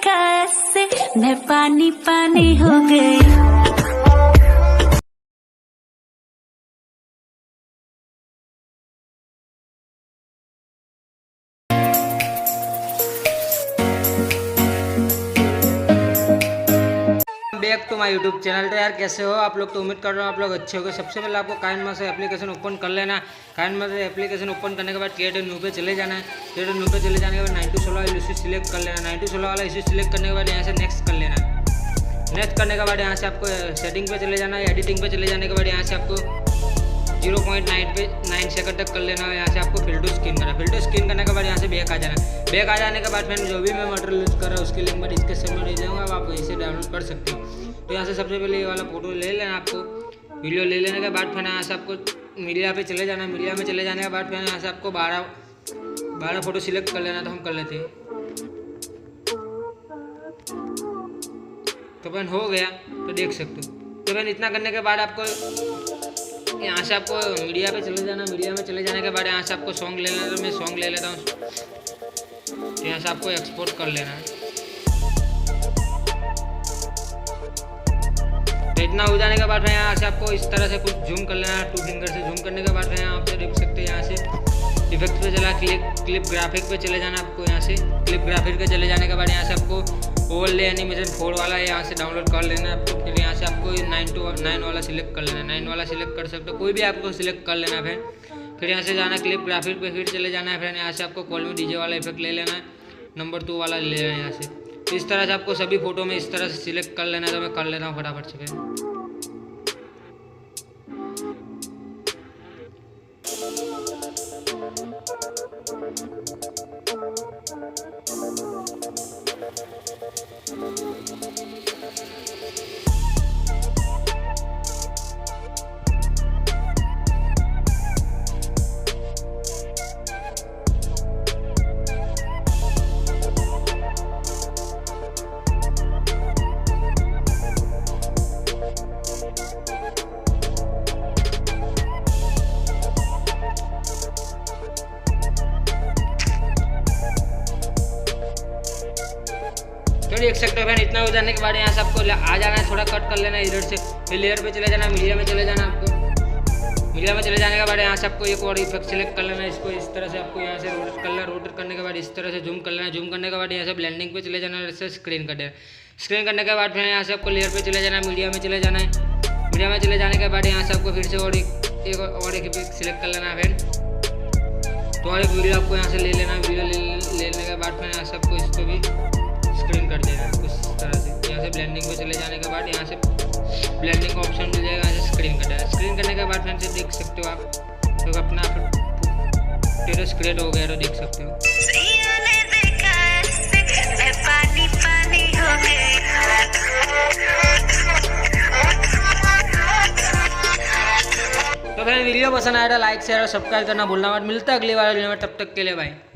देखा ऐसे मैं पानी पानी हो गई। Back to my YouTube channel. तो यार कैसे हो आप लोग? तो उम्मीद कर रहा हूँ आप लोग अच्छे होंगे। सबसे पहले आपको काइनमास्टर एप्लीकेशन ओपन कर लेना है। काइनमास्टर एप्लीकेशन ओपन करने के बाद क्रिएटर न्यू पे चले जाना है। क्रिएटर न्यू पे चले जाने के बाद 9 to 16 वाला इशू सिलेक्ट कर लेना। 9 to 16 वाला इशू सिलेक्ट करने के बाद यहाँ से नेक्स्ट कर लेना है। नेक्स्ट करने के बाद यहाँ से आपको सेटिंग पे चले जाना है। एडिटिंग पे चले जाने के बाद यहाँ से आपको 0.9 सेकंड तक कर लेना है। यहाँ से आपको फिल टू स्क्रीन करना है। फिल टू स्क्रीन करने के बाद यहाँ से बैक आ जाना है। बैक आ जाने के बाद मैंने जो भी मैं मटेरियल यूज़ कर रहा हूँ उसकी लिंक मैं डिस्क्रिप्शन में दे दूँगा, आप वहीं से डाउनलोड कर सकते हो। तो यहाँ से सबसे पहले ये वाला फोटो ले लेना आपको। वीडियो ले लेने के बाद फिर यहाँ से आपको मीडिया पे चले जाना है। मीडिया में चले जाने के बाद फिर यहाँ से आपको 12 फोटो सिलेक्ट कर लेना। तो हम कर लेते हैं। तो फिर हो गया, तो देख सकते हो। तो फिर इतना करने के बाद आपको यहाँ से आपको मीडिया पे चले जाना। मीडिया में चले जाने के बाद यहाँ से आपको सॉन्ग ले लेना। तो मैं सॉन्ग ले लेता हूँ। तो यहाँ से आपको एक्सपोर्ट कर लेना है। तो इतना हो जाने के बाद फिर यहाँ से आपको इस तरह से कुछ जूम कर लेना है। 2 फिंगर से जूम करने के बाद फिर यहाँ आप देख सकते हैं। यहाँ से इफेक्ट पे चला, क्लिप ग्राफिक पे चले जाना आपको। यहाँ से क्लिप ग्राफिक पे चले जाने के बाद यहाँ से आपको ओवरले एनिमेशन 4 वाला है, यहाँ से डाउनलोड कर लेना है आपको। फिर यहाँ से आपको 9 to 9 वाला सिलेक्ट कर लेना है। 9 वाला सिलेक्ट कर सकते हो, कोई भी आपको सिलेक्ट कर लेना है। फिर यहाँ से जाना क्लिप ग्राफिक पे, फिर चले जाना है। फिर यहाँ से आपको कॉल में डीजे वाला इफेक्ट ले लेना है। नंबर 2 वाला ले लेना है यहाँ से। तो इस तरह से आपको सभी फोटो में इस तरह से सिलेक्ट कर लेना है। तो मैं कर लेता हूँ फटाफट से। फिर तो देख सकते हो फ्रेंड, इतना हो जाने के बाद यहाँ से आपको आ जाना है, थोड़ा कट कर लेना है इधर से। फिर लेयर पे चले जाना, मीडिया में चले जाना आपको। मीडिया में चले जाने के बाद यहाँ से आपको एक और इफेक्ट सेलेक्ट कर लेना है। इसको इस तरह से आपको यहाँ से रोटेट कर लेना। रोटेट करने के बाद इस तरह से जूम कर लेना। जूम करने के बाद यहाँ से ब्लेंडिंग पे चले जाना है। इससे स्क्रीन कर देना। स्क्रीन करने के बाद फिर यहाँ से आपको लेयर पे चले जाना है। मीडिया में चले जाना है। मीडिया में चले जाने के बाद यहाँ से आपको फिर से और एक इफेक्ट सेलेक्ट कर लेना है। फिर तो और एक वीडियो आपको यहाँ से ले लेना है। वीडियो लेने के बाद फिर यहाँ से आपको इसको भी स्क्रीन कर देना है कुछ इस तरह से। यहाँ से ब्लेंडिंग पे चले जाने के बाद यहाँ से ब्लेंडिंग का ऑप्शन मिल जाएगा। यहाँ से स्क्रीन कर देना है। स्क्रीन करने के बाद फिर से देख सकते हो आप, तो अपना टेरस क्रिएट हो गया। तो देख सकते हो। तो फिर वीडियो पसंद आया तो लाइक शेयर और सब्सक्राइब करना भूलना मत। मिलता है अगली बार वीडियो में, तब तक के लिए बाय।